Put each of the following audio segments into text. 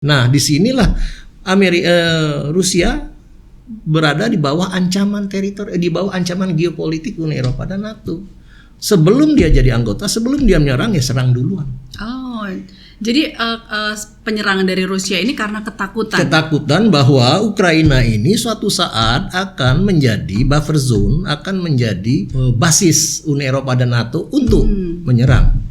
Nah, disinilah Rusia berada di bawah ancaman di bawah ancaman geopolitik Uni Eropa dan NATO. Sebelum dia jadi anggota, sebelum dia menyerang ya serang duluan. Oh, jadi penyerangan dari Rusia ini karena ketakutan. Ketakutan bahwa Ukraina ini suatu saat akan menjadi buffer zone, akan menjadi basis Uni Eropa dan NATO untuk menyerang.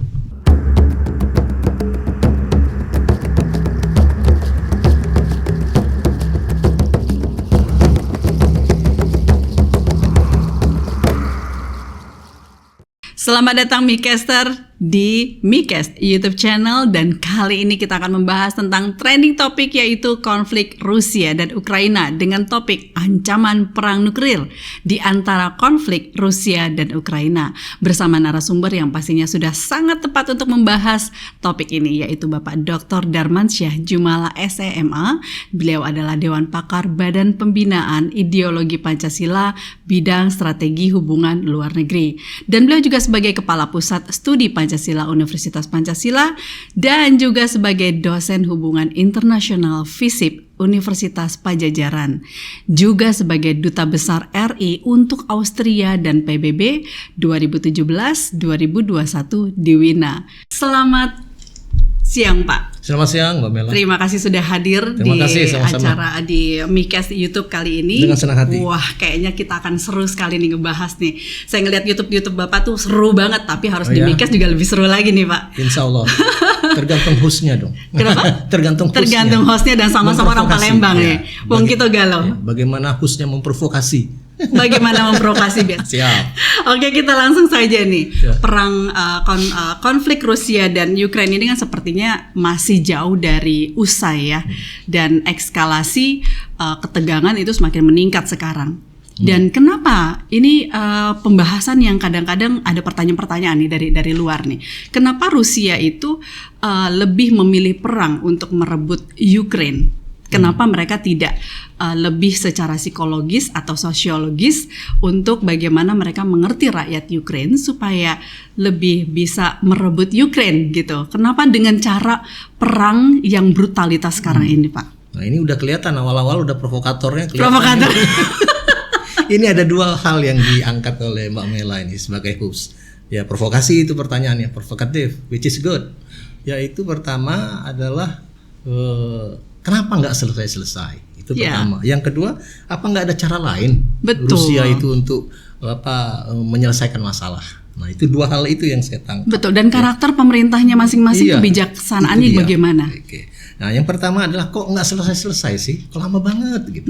Selamat datang Micaster di Micast YouTube channel, dan kali ini kita akan membahas tentang trending topik, yaitu konflik Rusia dan Ukraina dengan topik ancaman perang nuklir di antara konflik Rusia dan Ukraina, bersama narasumber yang pastinya sudah sangat tepat untuk membahas topik ini, yaitu Bapak Dr. Darmansyah Jumala SEMA. Beliau adalah Dewan Pakar Badan Pembinaan Ideologi Pancasila bidang strategi hubungan luar negeri, dan beliau juga sebagai Kepala Pusat Studi Pancasila Universitas Pancasila dan juga sebagai dosen hubungan internasional FISIP Universitas Pajajaran, juga sebagai Duta Besar RI untuk Austria dan PBB 2017-2021 di Wina. Selamat siang, Pak. Selamat siang, Mbak Mela. Terima kasih sudah hadir acara di Micast YouTube kali ini. Dengan senang hati. Wah, kayaknya kita akan seru sekali nih ngebahas nih. Saya ngeliat YouTube Bapak tuh seru banget, tapi harus di Micast juga lebih seru lagi nih, Pak. Insya Allah. Tergantung hostnya dong. Kenapa? Tergantung hostnya dan sama-sama orang Palembang nih. Wong kita galau. Ya, bagaimana hostnya memprovokasi? Bagaimana memprovokasi biar. Siap. Oke, kita langsung saja nih. Ya. Perang konflik Rusia dan Ukraina ini kan sepertinya masih jauh dari usai ya. Dan eskalasi ketegangan itu semakin meningkat sekarang. Dan kenapa ini pembahasan yang kadang-kadang ada pertanyaan-pertanyaan nih dari luar nih. Kenapa Rusia itu lebih memilih perang untuk merebut Ukraina? Kenapa mereka tidak lebih secara psikologis atau sosiologis untuk bagaimana mereka mengerti rakyat Ukraina supaya lebih bisa merebut Ukraina gitu? Kenapa dengan cara perang yang brutalitas sekarang ini, Pak? Nah, ini udah kelihatan awal-awal udah provokatornya kelihatan. Provokator. Ini ada dua hal yang diangkat oleh Mbak Mela ini sebagai host. Ya, provokasi itu pertanyaannya, provokatif, which is good. Yaitu pertama adalah kenapa nggak selesai-selesai? Itu pertama. Yang kedua, apa nggak ada cara lain Rusia itu untuk menyelesaikan masalah? Nah, itu dua hal itu yang saya tangkap. Betul. Dan karakter pemerintahnya masing-masing, kebijaksanaannya bagaimana? Oke. Nah, yang pertama adalah kok nggak selesai-selesai sih? Kok lama banget gitu.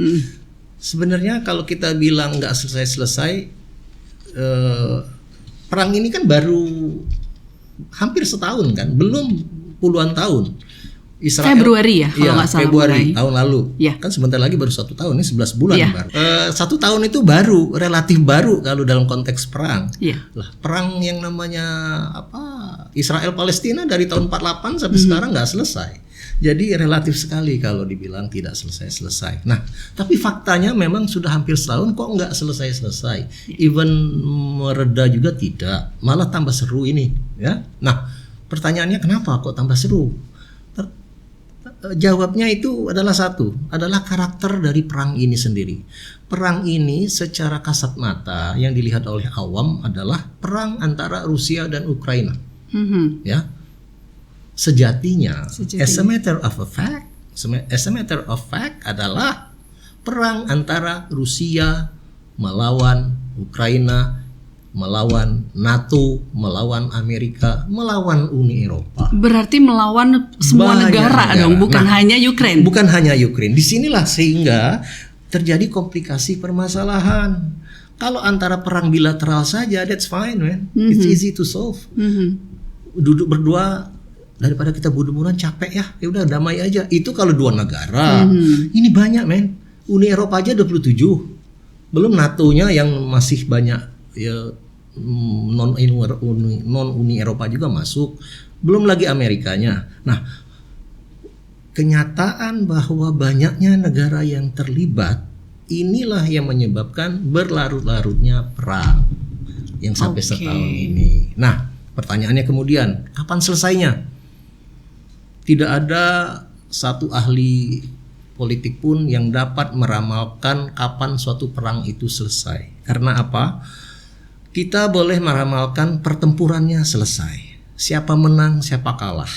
Sebenarnya kalau kita bilang nggak selesai-selesai, perang ini kan baru hampir setahun kan, belum puluhan tahun. Israel, Februari ya kalau nggak salah. Februari tahun lalu. Ya. Kan sebentar lagi baru 1 tahun, ini 11 bulan baru. 1 tahun itu baru, relatif baru kalau dalam konteks perang. Lah, perang yang namanya Israel Palestina dari tahun 48 sampai sekarang nggak selesai. Jadi relatif sekali kalau dibilang tidak selesai-selesai. Nah, tapi faktanya memang sudah hampir setahun kok nggak selesai-selesai. Even mereda juga tidak, malah tambah seru ini, ya. Nah, pertanyaannya kenapa kok tambah seru? Jawabnya itu adalah adalah karakter dari perang ini sendiri. Perang ini secara kasat mata yang dilihat oleh awam adalah perang antara Rusia dan Ukraina. Ya, sejatinya, as a matter of fact adalah perang antara Rusia melawan Ukraina, melawan NATO, melawan Amerika, melawan Uni Eropa. Berarti melawan semua negara dong, bukan hanya Ukraina. Bukan hanya Ukraina. Disinilah sehingga terjadi komplikasi permasalahan. Kalau antara perang bilateral saja, that's fine, man. It's easy to solve. Duduk berdua daripada kita bunuh-bunuhan capek ya. Ya udah damai aja. Itu kalau dua negara. Ini banyak, man. Uni Eropa aja 27. Belum NATO-nya yang masih banyak. Ya, non Uni Eropa juga masuk, belum lagi Amerikanya. Nah, kenyataan bahwa banyaknya negara yang terlibat inilah yang menyebabkan berlarut-larutnya perang yang sampai setahun ini. Nah, pertanyaannya kemudian kapan selesainya? Tidak ada satu ahli politik pun yang dapat meramalkan kapan suatu perang itu selesai. Karena apa? Kita boleh meramalkan pertempurannya selesai. Siapa menang, siapa kalah.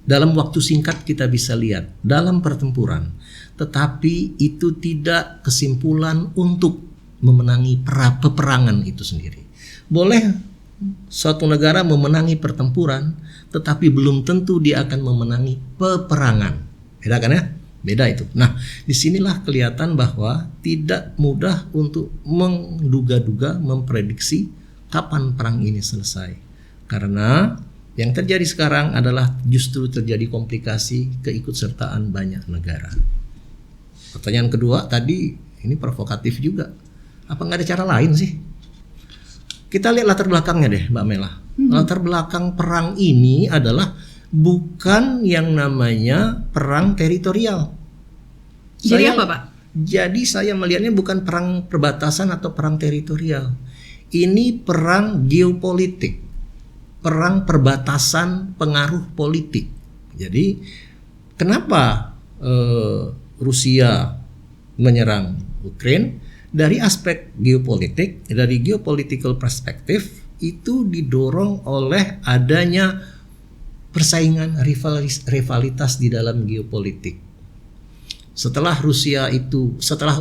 Dalam waktu singkat kita bisa lihat dalam pertempuran. Tetapi itu tidak kesimpulan untuk memenangi peperangan itu sendiri. Boleh suatu negara memenangi pertempuran, tetapi belum tentu dia akan memenangi peperangan. Beda kan ya? Beda itu. Nah, disinilah kelihatan bahwa tidak mudah untuk menduga-duga, memprediksi kapan perang ini selesai. Karena yang terjadi sekarang adalah justru terjadi komplikasi keikutsertaan banyak negara. Pertanyaan kedua tadi, ini provokatif juga. Apa nggak ada cara lain sih? Kita lihat latar belakangnya deh, Mbak Mela. Latar belakang perang ini adalah bukan yang namanya perang teritorial. Jadi apa, Pak? Jadi saya melihatnya bukan perang perbatasan atau perang teritorial. Ini perang geopolitik, perang perbatasan pengaruh politik. Jadi kenapa Rusia menyerang Ukraina? Dari aspek geopolitik, dari geopolitical perspektif itu didorong oleh adanya persaingan rivalitas di dalam geopolitik. Setelah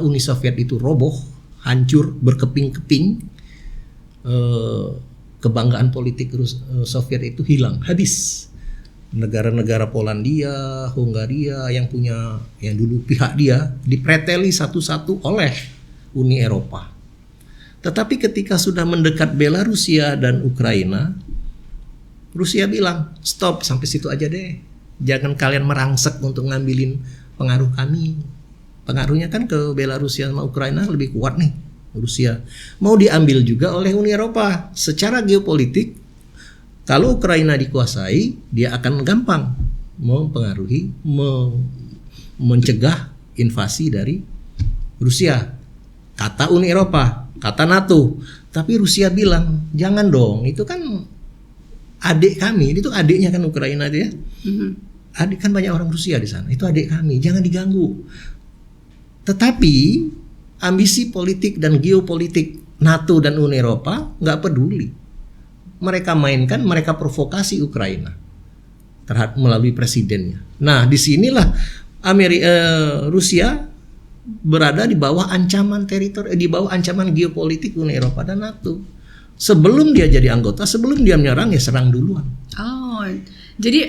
Uni Soviet itu roboh, hancur, berkeping-keping, kebanggaan politik Soviet itu hilang, habis. Negara-negara Polandia, Hungaria yang dulu pihak dia dipreteli satu-satu oleh Uni Eropa. Tetapi ketika sudah mendekat Belarusia dan Ukraina, Rusia bilang, stop, sampai situ aja deh. Jangan kalian merangsek untuk ngambilin pengaruh kami. Pengaruhnya kan ke Belarusia sama Ukraina lebih kuat nih, Rusia. Mau diambil juga oleh Uni Eropa. Secara geopolitik, kalau Ukraina dikuasai, dia akan gampang mempengaruhi, mencegah invasi dari Rusia. Kata Uni Eropa, kata NATO. Tapi Rusia bilang, jangan dong, itu kan adik kami. Itu adiknya kan Ukraina itu ya. Adik kan banyak orang Rusia di sana. Itu adik kami, jangan diganggu. Tetapi ambisi politik dan geopolitik NATO dan Uni Eropa nggak peduli. Mereka mainkan, mereka provokasi Ukraina melalui presidennya. Nah, disinilah Rusia berada di bawah ancaman di bawah ancaman geopolitik Uni Eropa dan NATO. Sebelum dia jadi anggota, sebelum dia menyerang, ya serang duluan. Oh, jadi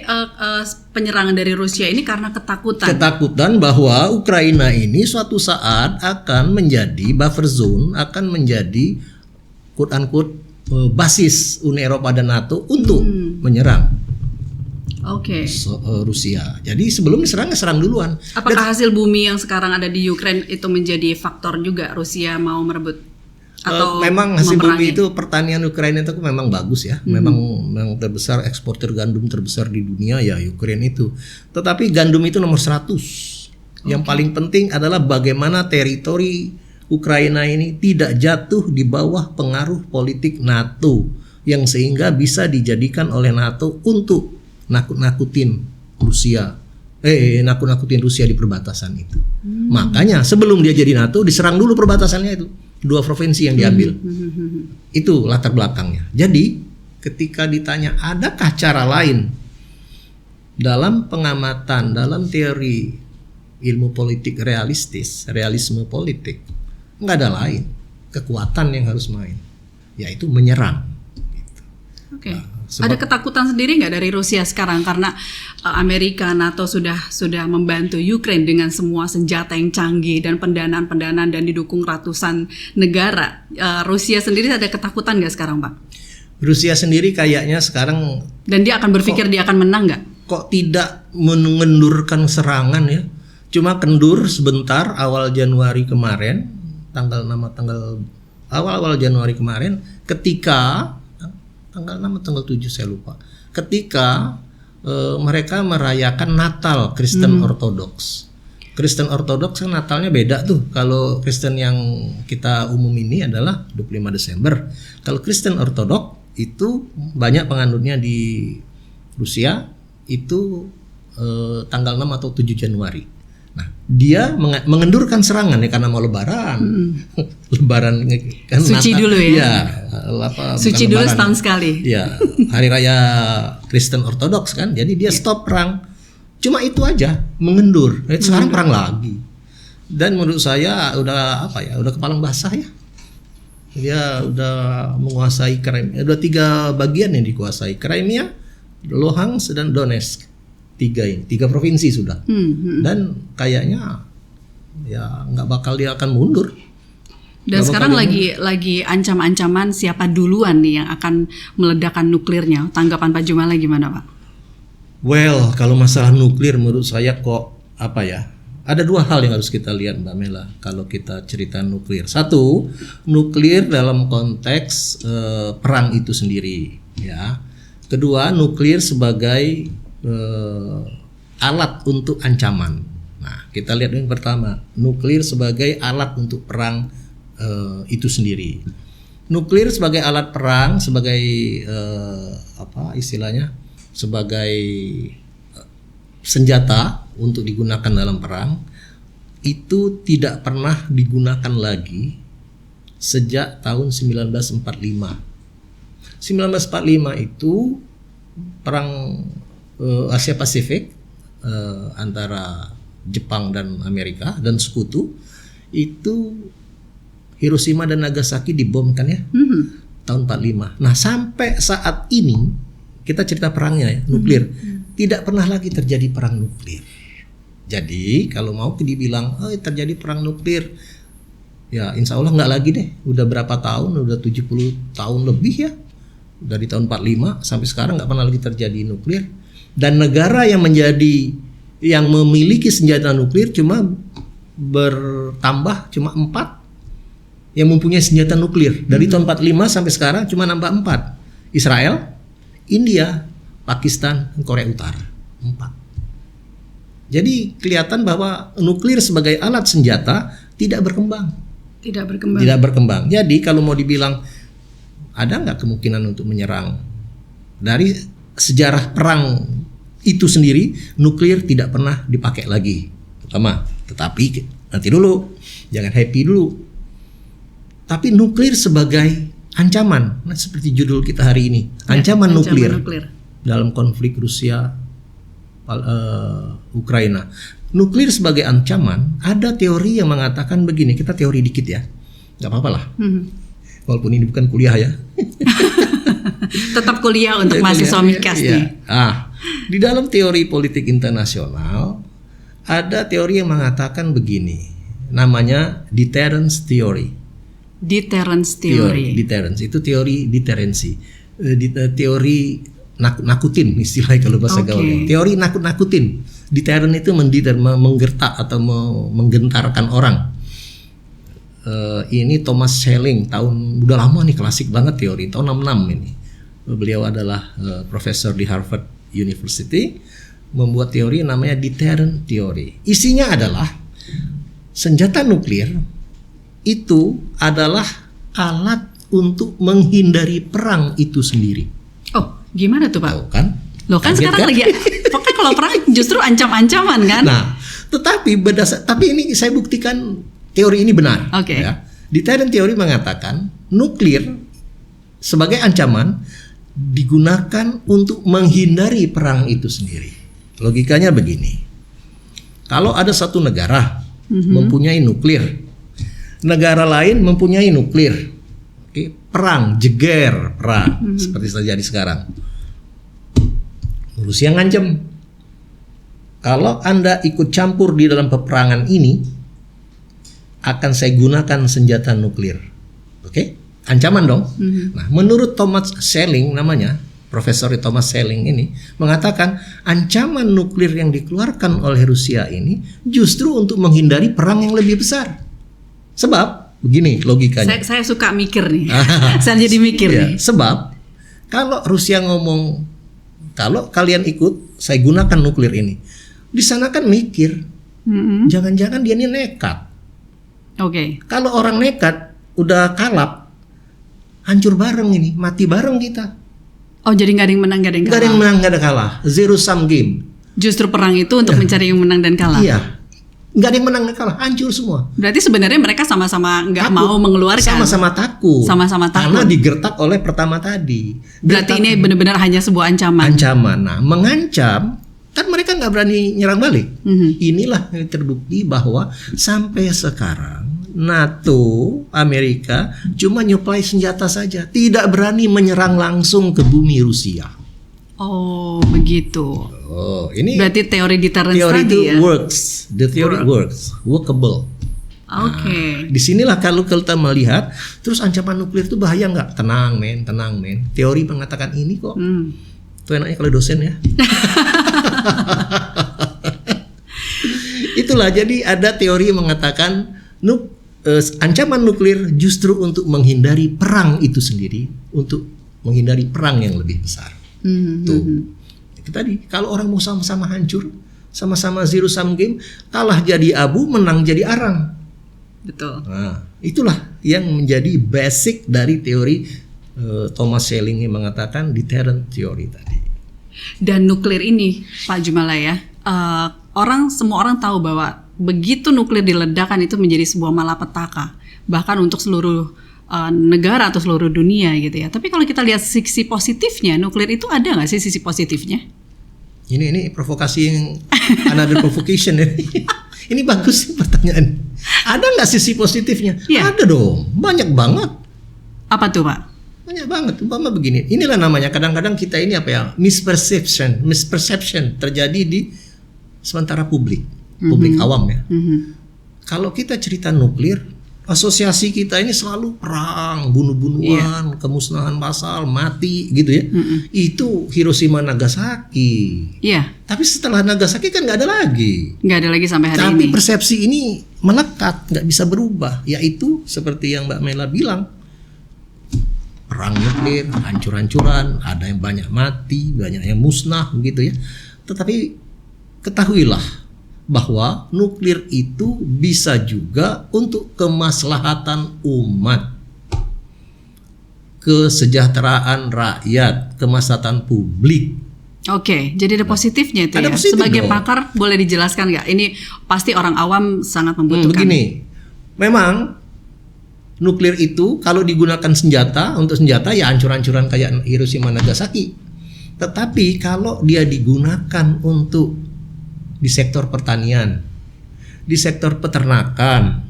penyerangan dari Rusia ini karena ketakutan. Ketakutan bahwa Ukraina ini suatu saat akan menjadi buffer zone, akan menjadi quote-unquote basis Uni Eropa dan NATO untuk menyerang. Rusia. Jadi sebelum diserang, serang duluan. Apakah hasil bumi yang sekarang ada di Ukraina itu menjadi faktor juga Rusia mau merebut atau memang hasil memerangi? bumi itu pertanian Ukraina itu memang bagus ya. Memang terbesar, eksportir gandum terbesar di dunia ya Ukraina itu. Tetapi gandum itu nomor 100. Yang paling penting adalah bagaimana teritori Ukraina ini tidak jatuh di bawah pengaruh politik NATO yang sehingga bisa dijadikan oleh NATO untuk nakut-nakutin Rusia di perbatasan itu. Makanya sebelum dia jadi NATO diserang dulu perbatasannya itu, 2 provinsi yang diambil. Itu latar belakangnya. Jadi ketika ditanya adakah cara lain dalam pengamatan, dalam teori ilmu politik realisme politik, nggak ada lain kekuatan yang harus main, yaitu menyerang. Oke. Ada ketakutan sendiri nggak dari Rusia sekarang karena Amerika, NATO sudah membantu Ukraina dengan semua senjata yang canggih dan pendanaan dan didukung ratusan negara. Rusia sendiri ada ketakutan nggak sekarang, Pak? Rusia sendiri kayaknya sekarang, dan dia akan berpikir dia akan menang nggak? Kok tidak mengendurkan serangan ya? Cuma kendur sebentar awal Januari kemarin, awal Januari kemarin, ketika tanggal 6 tanggal 7 saya lupa. Ketika mereka merayakan Natal Kristen Ortodoks. Kristen Ortodoks kan Natalnya beda tuh. Kalau Kristen yang kita umum ini adalah 25 Desember. Kalau Kristen Ortodoks itu banyak penganutnya di Rusia itu tanggal 6 atau 7 Januari. Nah, dia mengendurkan serangan ya karena mau lebaran. Lebaran kan suci dulu ya. Iya, suci dulu setahun sekali. Iya, hari raya Kristen Ortodoks kan. Jadi dia stop perang. Cuma itu aja, mengendur. Sekarang perang lagi. Dan menurut saya udah udah kepalang basah ya. Dia udah menguasai Crimea. Udah 3 bagian yang dikuasai. Crimea, Luhansk dan Donetsk. 3 provinsi sudah. Dan kayaknya ya nggak bakal dia akan mundur. Dan sekarang lagi ancam-ancaman siapa duluan nih yang akan meledakkan nuklirnya. Tanggapan Pak Jumala gimana, Pak? Well, kalau masalah nuklir menurut saya kok ada 2 hal yang harus kita lihat, Mbak Mela, kalau kita cerita nuklir. 1, nuklir dalam konteks perang itu sendiri, ya. Kedua, nuklir sebagai alat untuk ancaman. Nah, kita lihat yang pertama, nuklir sebagai alat untuk perang itu sendiri. Nuklir sebagai alat perang, sebagai sebagai senjata untuk digunakan dalam perang, itu tidak pernah digunakan lagi sejak tahun 1945. 1945 itu perang Asia Pasifik antara Jepang dan Amerika dan sekutu, itu Hiroshima dan Nagasaki dibom kan ya, tahun 45. Nah, sampai saat ini kita cerita perangnya ya, nuklir, tidak pernah lagi terjadi perang nuklir. Jadi kalau mau dibilang terjadi perang nuklir, ya insya Allah nggak lagi deh. Udah berapa tahun, udah 70 tahun lebih ya, dari tahun 45 sampai sekarang nggak pernah lagi terjadi nuklir. Dan negara yang memiliki senjata nuklir cuma bertambah cuma 4 yang mempunyai senjata nuklir. Dari tahun 45 sampai sekarang cuma nambah 4. Israel, India, Pakistan, dan Korea Utara. 4. Jadi kelihatan bahwa nuklir sebagai alat senjata tidak berkembang. Tidak berkembang. Jadi kalau mau dibilang ada nggak kemungkinan untuk menyerang, dari sejarah perang itu sendiri nuklir tidak pernah dipakai lagi. Pertama, tetapi nanti dulu, jangan happy dulu. Tapi nuklir sebagai ancaman, seperti judul kita hari ini, ancaman nuklir dalam konflik Rusia Ukraina. Nuklir sebagai ancaman, ada teori yang mengatakan begini, kita teori dikit ya, nggak apa-apa lah. Walaupun ini bukan kuliah ya. Tetap kuliah untuk mahasiswa MIKAS nih. Di dalam teori politik internasional ada teori yang mengatakan begini, namanya deterrence theory. Deterrence itu teori deterensi. Teori nakut-nakutin istilahnya kalau bahasa gaulnya. Teori nakut-nakutin. Deterrent itu menggertak atau menggentarkan orang. Ini Thomas Schelling, udah lama nih, klasik banget teori, tahun 66 ini. Beliau adalah profesor di Harvard University, membuat teori namanya deterrent theory. Isinya adalah senjata nuklir itu adalah alat untuk menghindari perang itu sendiri. Oh, gimana tuh Pak? Tahu kan? Loh kan sekarang lagi, pokoknya kalau perang justru ancam-ancaman kan? Nah, tapi ini saya buktikan teori ini benar. Ya. Deterrent theory mengatakan nuklir sebagai ancaman digunakan untuk menghindari perang itu sendiri. Logikanya begini. Kalau ada satu negara mempunyai nuklir, negara lain mempunyai nuklir, perang, jeger, perang, seperti terjadi sekarang. Rusia ngancem, kalau Anda ikut campur di dalam peperangan ini, akan saya gunakan senjata nuklir. Ancaman dong. Nah, menurut Thomas Schelling namanya, Profesor Thomas Schelling ini mengatakan ancaman nuklir yang dikeluarkan oleh Rusia ini justru untuk menghindari perang yang lebih besar. Sebab begini logikanya. Saya suka mikir nih. Saya jadi mikir nih. Sebab kalau Rusia ngomong, kalau kalian ikut, saya gunakan nuklir ini. Di sana kan mikir, jangan-jangan dia ini nekat. Kalau orang nekat udah kalap, hancur bareng ini, mati bareng kita. Oh, jadi nggak ada yang menang, nggak ada yang kalah. Nggak ada yang menang, nggak ada kalah. Zero sum game. Justru perang itu untuk mencari yang menang dan kalah. Iya, nggak ada yang menang dan kalah, hancur semua. Berarti sebenarnya mereka sama-sama nggak mau mengeluarkan. Sama-sama takut. Sama-sama takut. Karena digertak oleh pertama tadi. Berarti ini benar-benar hanya sebuah ancaman. Ancaman. Nah, mengancam kan mereka nggak berani nyerang balik. Inilah yang terbukti bahwa sampai sekarang NATO, Amerika cuma nyuplai senjata saja, tidak berani menyerang langsung ke bumi Rusia. Oh, begitu. Oh, ini berarti teori deterrence teori tadi itu ya. works, the theory works, workable. Oke. Disinilah kalau kita melihat, terus ancaman nuklir itu bahaya nggak? Tenang men. Teori mengatakan ini kok. Itu enaknya kalau dosen ya. Itulah, jadi ada teori mengatakan ancaman nuklir justru untuk menghindari perang itu sendiri, untuk menghindari perang yang lebih besar. Tuh, itu tadi. Kalau orang mau sama-sama hancur, sama-sama zero sum game, kalah jadi abu, menang jadi arang. Betul. Nah, itulah yang menjadi basic dari teori Thomas Schelling yang mengatakan deterrent theory tadi. Dan nuklir ini, Pak Jumala ya, semua orang tahu bahwa begitu nuklir diledakkan itu menjadi sebuah malapetaka, bahkan untuk seluruh negara atau seluruh dunia gitu ya. Tapi kalau kita lihat sisi positifnya, nuklir itu ada nggak sih sisi positifnya? Ini provokasi yang another provocation ya. Ini bagus pertanyaan. Ada nggak sisi positifnya? Ya. Ada dong, banyak banget. Apa tuh Pak? Banyak banget. Umpama begini, inilah namanya kadang-kadang kita ini apa ya, misperception terjadi di sementara publik awam ya. Kalau kita cerita nuklir, asosiasi kita ini selalu perang, bunuh-bunuhan, kemusnahan massal, mati gitu ya. Itu Hiroshima Nagasaki. Iya. Tapi setelah Nagasaki kan nggak ada lagi. Nggak ada lagi sampai hari ini. Tapi persepsi ini melekat, nggak bisa berubah. Yaitu seperti yang Mbak Mela bilang, perang nuklir, hancur-hancuran, ada yang banyak mati, banyak yang musnah gitu ya. Tetapi ketahuilah bahwa nuklir itu bisa juga untuk kemaslahatan umat, kesejahteraan rakyat, kemaslahatan publik. Oke, jadi ada positifnya itu ada ya. positif Sebagai dong. pakar boleh dijelaskan nggak? Ini pasti orang awam sangat membutuhkan. Begini, memang nuklir itu kalau digunakan untuk senjata ya hancur-hancuran kayak Hiroshima Nagasaki. Tetapi kalau dia digunakan untuk di sektor pertanian, di sektor peternakan,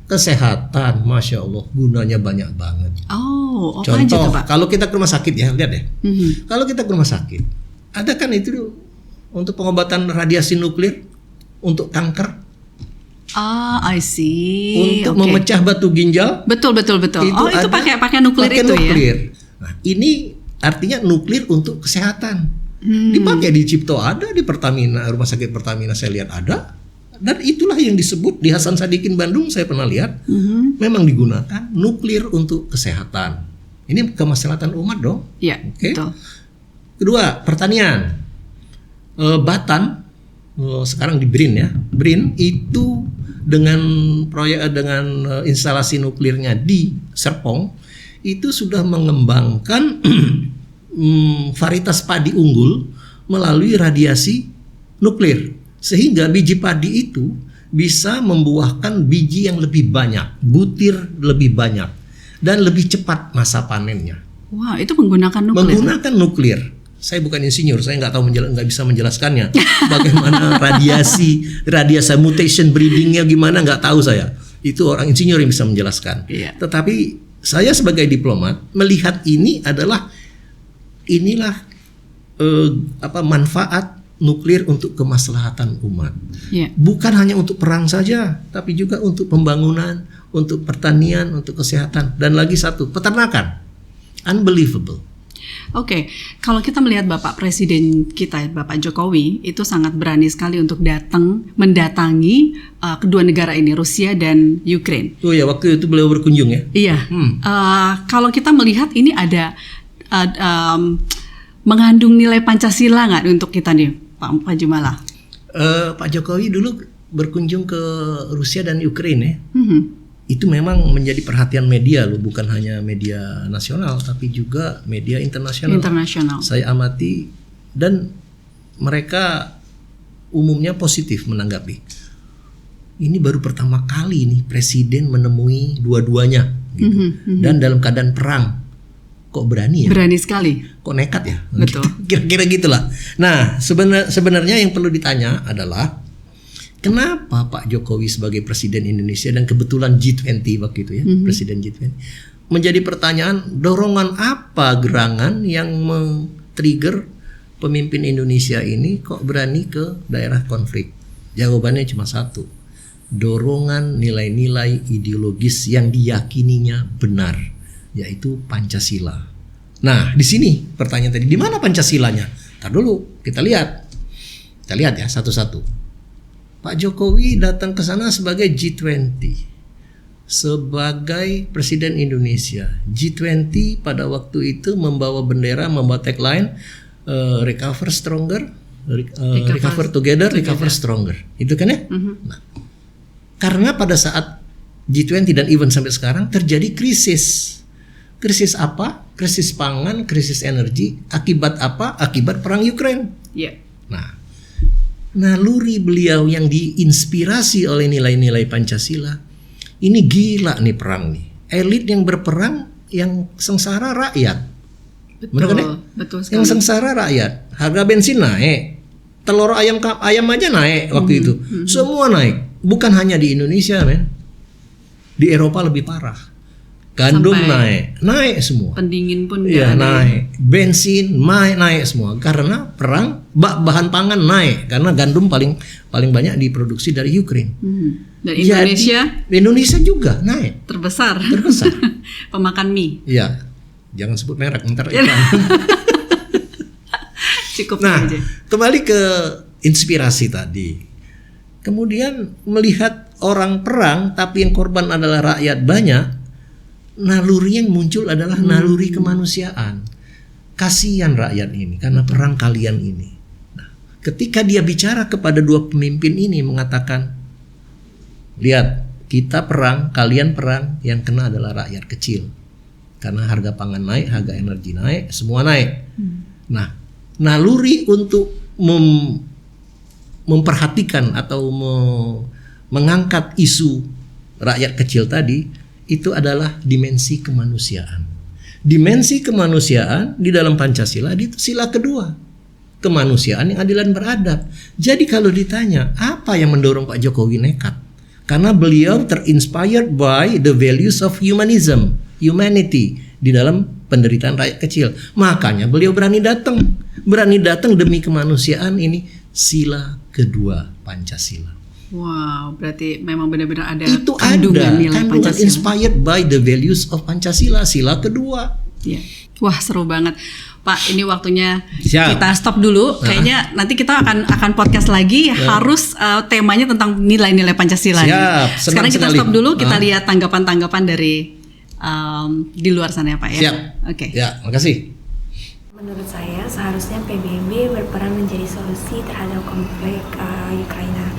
kesehatan, Masya Allah, gunanya banyak banget. Oh, apa aja Contoh, tuh Pak? kalau kita ke rumah sakit ya, lihat deh. Kalau kita ke rumah sakit, ada kan itu untuk pengobatan radiasi nuklir, untuk kanker, I see. untuk memecah batu ginjal. Betul. Itu ada pakai nuklir pakai itu nuklir. ya. Nah, ini artinya nuklir untuk kesehatan. Dipakai di Cipto ada, di Pertamina, rumah sakit Pertamina saya lihat ada. Dan itulah yang disebut di Hasan Sadikin Bandung saya pernah lihat. Memang digunakan nuklir untuk kesehatan. Ini kemaslahatan umat dong. Iya, betul. Kedua, pertanian. Batan sekarang di BRIN ya. BRIN itu dengan instalasi nuklirnya di Serpong itu sudah mengembangkan varietas padi unggul melalui radiasi nuklir, sehingga biji padi itu bisa membuahkan biji yang lebih banyak, butir lebih banyak, dan lebih cepat masa panennya. Wah, itu menggunakan nuklir. Menggunakan nuklir. Saya bukan insinyur, saya nggak bisa menjelaskannya. Bagaimana radiasi mutation breedingnya gimana, nggak tahu saya. Itu orang insinyur yang bisa menjelaskan. Iya. Tetapi saya sebagai diplomat melihat inilah manfaat nuklir untuk kemaslahatan umat. Yeah. Bukan hanya untuk perang saja, tapi juga untuk pembangunan, untuk pertanian, untuk kesehatan, dan lagi satu, peternakan. Unbelievable. Oke, kalau kita melihat Bapak Presiden kita, Bapak Jokowi, itu sangat berani sekali untuk mendatangi kedua negara ini, Rusia dan Ukraine. Oh ya, waktu itu beliau berkunjung ya? Iya. Kalau kita melihat ini ada mengandung nilai Pancasila nggak untuk kita nih, Pak Jumala? Pak Jokowi dulu berkunjung ke Rusia dan Ukraine ya. Itu memang menjadi perhatian media loh, bukan hanya media nasional tapi juga media internasional. Internasional. Saya amati, dan mereka umumnya positif menanggapi. Ini baru pertama kali nih presiden menemui dua-duanya gitu. Dan dalam keadaan perang. Kok berani ya? Berani sekali. Kok nekat ya? Betul. Kira-kira gitulah. Nah, sebenarnya yang perlu ditanya adalah kenapa Pak Jokowi sebagai presiden Indonesia dan kebetulan G20 waktu itu ya, presiden G20, menjadi pertanyaan dorongan apa gerangan yang men-trigger pemimpin Indonesia ini kok berani ke daerah konflik? Jawabannya cuma satu. Dorongan nilai-nilai ideologis yang diyakininya benar, yaitu Pancasila. Nah, di sini pertanyaan tadi, di mana Pancasilanya? Ntar dulu, kita lihat ya satu-satu. Pak Jokowi datang ke sana sebagai G20, sebagai Presiden Indonesia. G20 pada waktu itu membawa bendera, membawa tagline recover stronger, recover together, recover stronger. Itu kan ya? Nah, karena pada saat G20 dan even sampai sekarang terjadi krisis. Krisis apa? Krisis pangan, krisis energi. Akibat apa? Akibat perang Ukraine. Yeah. Nah, naluri beliau yang diinspirasi oleh nilai-nilai Pancasila, ini gila nih perang nih. Elit yang berperang, yang sengsara rakyat. Bener kan ya? Betul sekali. Yang sengsara rakyat. Harga bensin naik, telur ayam aja naik waktu itu. Semua naik. Bukan hanya di Indonesia, men. Di Eropa lebih parah. Gandum naik semua. Pendingin pun naik. Bensin naik semua karena perang. Bahan pangan naik karena gandum paling banyak diproduksi dari Ukraine. Dan Indonesia juga naik. Terbesar. Pemakan mie. Iya. Jangan sebut merek ntar iklan. Cukup nah, aja. Kembali ke inspirasi tadi. Kemudian melihat orang perang tapi yang korban adalah rakyat banyak, naluri yang muncul adalah naluri kemanusiaan. Kasihan rakyat ini karena perang kalian ini. Nah, ketika dia bicara kepada dua pemimpin ini mengatakan, lihat, kita perang, kalian perang, yang kena adalah rakyat kecil. Karena harga pangan naik, harga energi naik, semua naik. Nah, naluri untuk memperhatikan atau mengangkat isu rakyat kecil tadi itu adalah dimensi kemanusiaan. Dimensi kemanusiaan di dalam Pancasila itu sila kedua, kemanusiaan yang adil dan beradab. Jadi kalau ditanya apa yang mendorong Pak Jokowi nekat, karena beliau terinspired by the values of humanity di dalam penderitaan rakyat kecil. Makanya beliau berani datang demi kemanusiaan, ini sila kedua Pancasila. Wow, berarti memang benar-benar ada itu kandungan nilai Pancasila. Inspired by the values of Pancasila, sila kedua. Ya. Wah, seru banget. Pak, ini waktunya Siap. Kita stop dulu. Kayaknya nanti kita akan podcast lagi. Harus temanya tentang nilai-nilai Pancasila. Siap. Sekarang kita stop dulu. Kita lihat tanggapan-tanggapan dari di luar sana ya Pak ya. Siap. Oke. Ya, makasih. Menurut saya seharusnya PBB berperan menjadi solusi terhadap konflik Ukraina.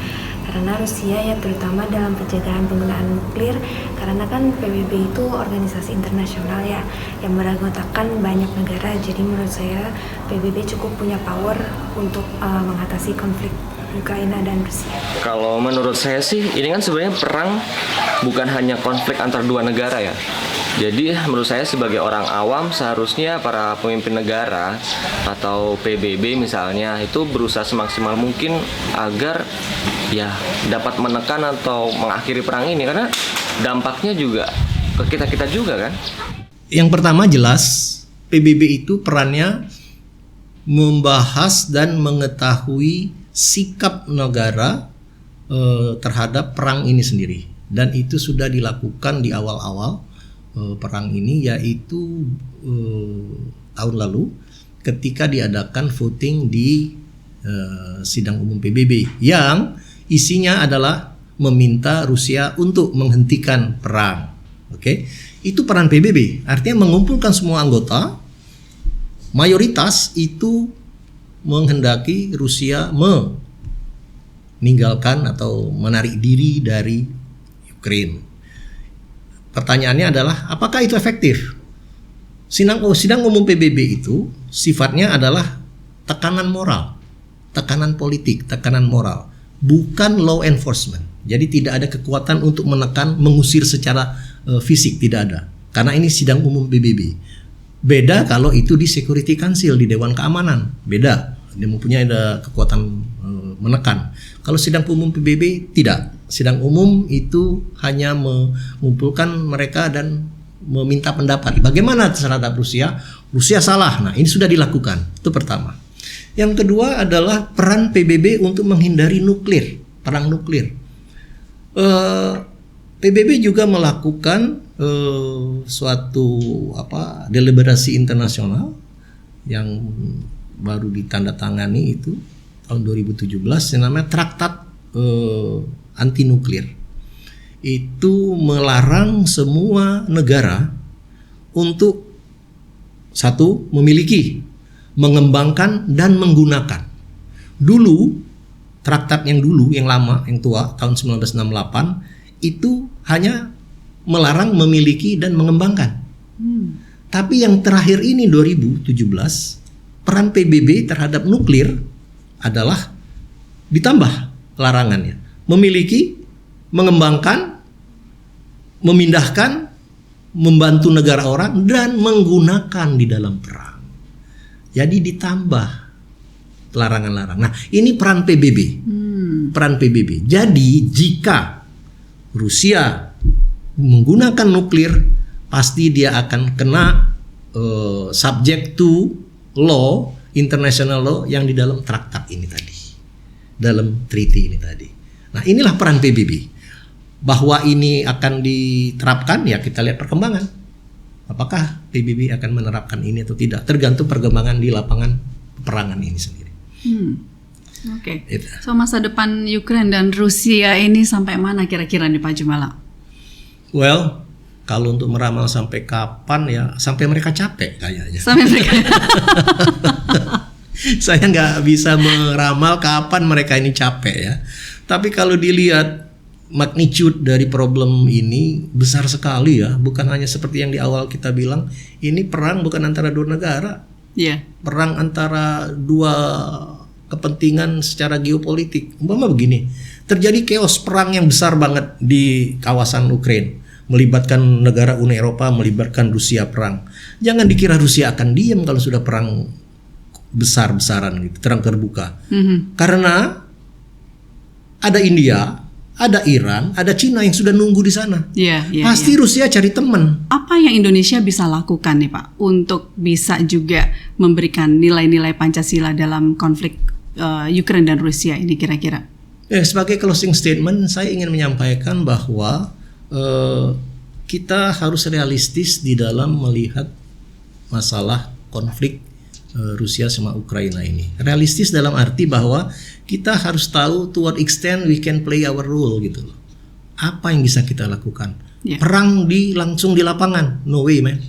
Karena Rusia ya terutama dalam pencegahan penggunaan nuklir, karena kan PBB itu organisasi internasional ya yang beranggotakan banyak negara. Jadi menurut saya PBB cukup punya power untuk mengatasi konflik Ukraina dan Rusia. Kalau menurut saya sih ini kan sebenarnya perang bukan hanya konflik antar dua negara ya. Jadi menurut saya sebagai orang awam seharusnya para pemimpin negara atau PBB misalnya itu berusaha semaksimal mungkin agar ya dapat menekan atau mengakhiri perang ini, karena dampaknya juga ke kita juga kan. Yang pertama jelas PBB itu perannya membahas dan mengetahui sikap negara terhadap perang ini sendiri, dan itu sudah dilakukan di awal-awal perang ini, yaitu tahun lalu ketika diadakan voting di sidang umum PBB yang isinya adalah meminta Rusia untuk menghentikan perang. Oke, itu peran PBB, artinya mengumpulkan semua anggota. Mayoritas itu menghendaki Rusia meninggalkan atau menarik diri dari Ukraine. Pertanyaannya adalah apakah itu efektif? Sidang umum PBB itu sifatnya adalah tekanan moral tekanan politik, tekanan moral, bukan law enforcement. Jadi tidak ada kekuatan untuk menekan, mengusir secara fisik, tidak ada. Karena ini sidang umum PBB. Beda kalau itu di Security Council, di Dewan Keamanan, beda. Dia mempunyai ada kekuatan menekan. Kalau sidang umum PBB tidak. Sidang umum itu hanya mengumpulkan mereka dan meminta pendapat. Bagaimana terhadap Rusia? Rusia salah. Nah, ini sudah dilakukan. Itu pertama. Yang kedua adalah peran PBB untuk menghindari nuklir, perang nuklir. PBB juga melakukan suatu deliberasi internasional yang baru ditandatangani itu tahun 2017 yang namanya Traktat Anti Nuklir. Itu melarang semua negara untuk satu, memiliki, mengembangkan dan menggunakan. Dulu traktat yang lama, yang tua tahun 1968 itu hanya melarang memiliki dan mengembangkan. Tapi yang terakhir ini 2017 peran PBB terhadap nuklir adalah ditambah larangannya. Memiliki, mengembangkan, memindahkan, membantu negara orang dan menggunakan di dalam perang. Jadi ditambah larangan-larangan. Nah, ini peran PBB. Peran PBB. Jadi jika Rusia menggunakan nuklir, pasti dia akan kena subject to law, international law yang di dalam traktat ini tadi, dalam treaty ini tadi. Nah, inilah peran PBB. Bahwa ini akan diterapkan, ya kita lihat perkembangan. Apakah PBB akan menerapkan ini atau tidak, tergantung perkembangan di lapangan peperangan ini sendiri. Oke. So masa depan Ukraina dan Rusia ini sampai mana kira-kira nih Pak Jumala? Well, kalau untuk meramal sampai kapan ya, sampai mereka capek kayaknya. Sampai mereka. Saya nggak bisa meramal kapan mereka ini capek ya. Tapi kalau dilihat magnitude dari problem ini besar sekali ya, bukan hanya seperti yang di awal kita bilang, ini perang bukan antara dua negara. Iya. Perang antara dua kepentingan secara geopolitik. Umpama begini, terjadi chaos perang yang besar banget di kawasan Ukraina, melibatkan negara Uni Eropa, melibatkan Rusia perang. Jangan dikira Rusia akan diam kalau sudah perang besar-besaran gitu, terang terbuka. Karena ada India, ada Iran, ada Cina yang sudah nunggu di sana. Pasti Rusia cari teman. Apa yang Indonesia bisa lakukan nih Pak untuk bisa juga memberikan nilai-nilai Pancasila dalam konflik Ukraina dan Rusia ini kira-kira? Sebagai closing statement, saya ingin menyampaikan bahwa kita harus realistis di dalam melihat masalah konflik Rusia sama Ukraina ini. Realistis dalam arti bahwa kita harus tahu to what extent we can play our role gitu loh. Apa yang bisa kita lakukan? Perang langsung di lapangan, no way man.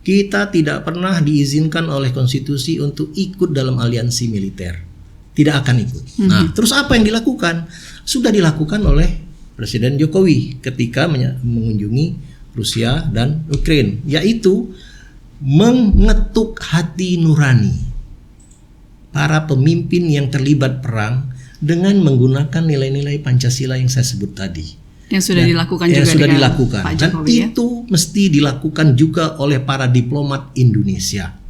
Kita tidak pernah diizinkan oleh konstitusi untuk ikut dalam aliansi militer. Tidak akan ikut. Nah, terus apa yang dilakukan? Sudah dilakukan oleh Presiden Jokowi ketika mengunjungi Rusia dan Ukraina, yaitu mengetuk hati nurani para pemimpin yang terlibat perang dengan menggunakan nilai-nilai Pancasila yang saya sebut tadi. Yang sudah dilakukan juga sudah dengan dilakukan. Pak Dan Jokowi, itu mesti dilakukan juga oleh para diplomat Indonesia.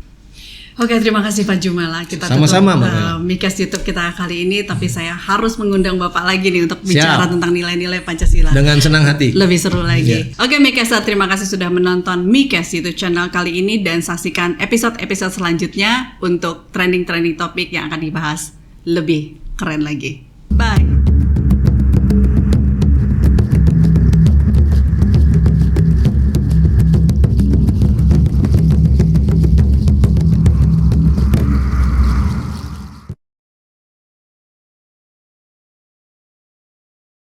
Oke, terima kasih Pak Jumala. Kita sama-sama, tutup Mikes YouTube kita kali ini, tapi saya harus mengundang Bapak lagi nih untuk bicara tentang nilai-nilai Pancasila. Dengan senang hati. Lebih seru lagi. Oke, Mikes, terima kasih sudah menonton Mikes YouTube channel kali ini dan saksikan episode-episode selanjutnya untuk trending-trending topik yang akan dibahas lebih keren lagi. Bye.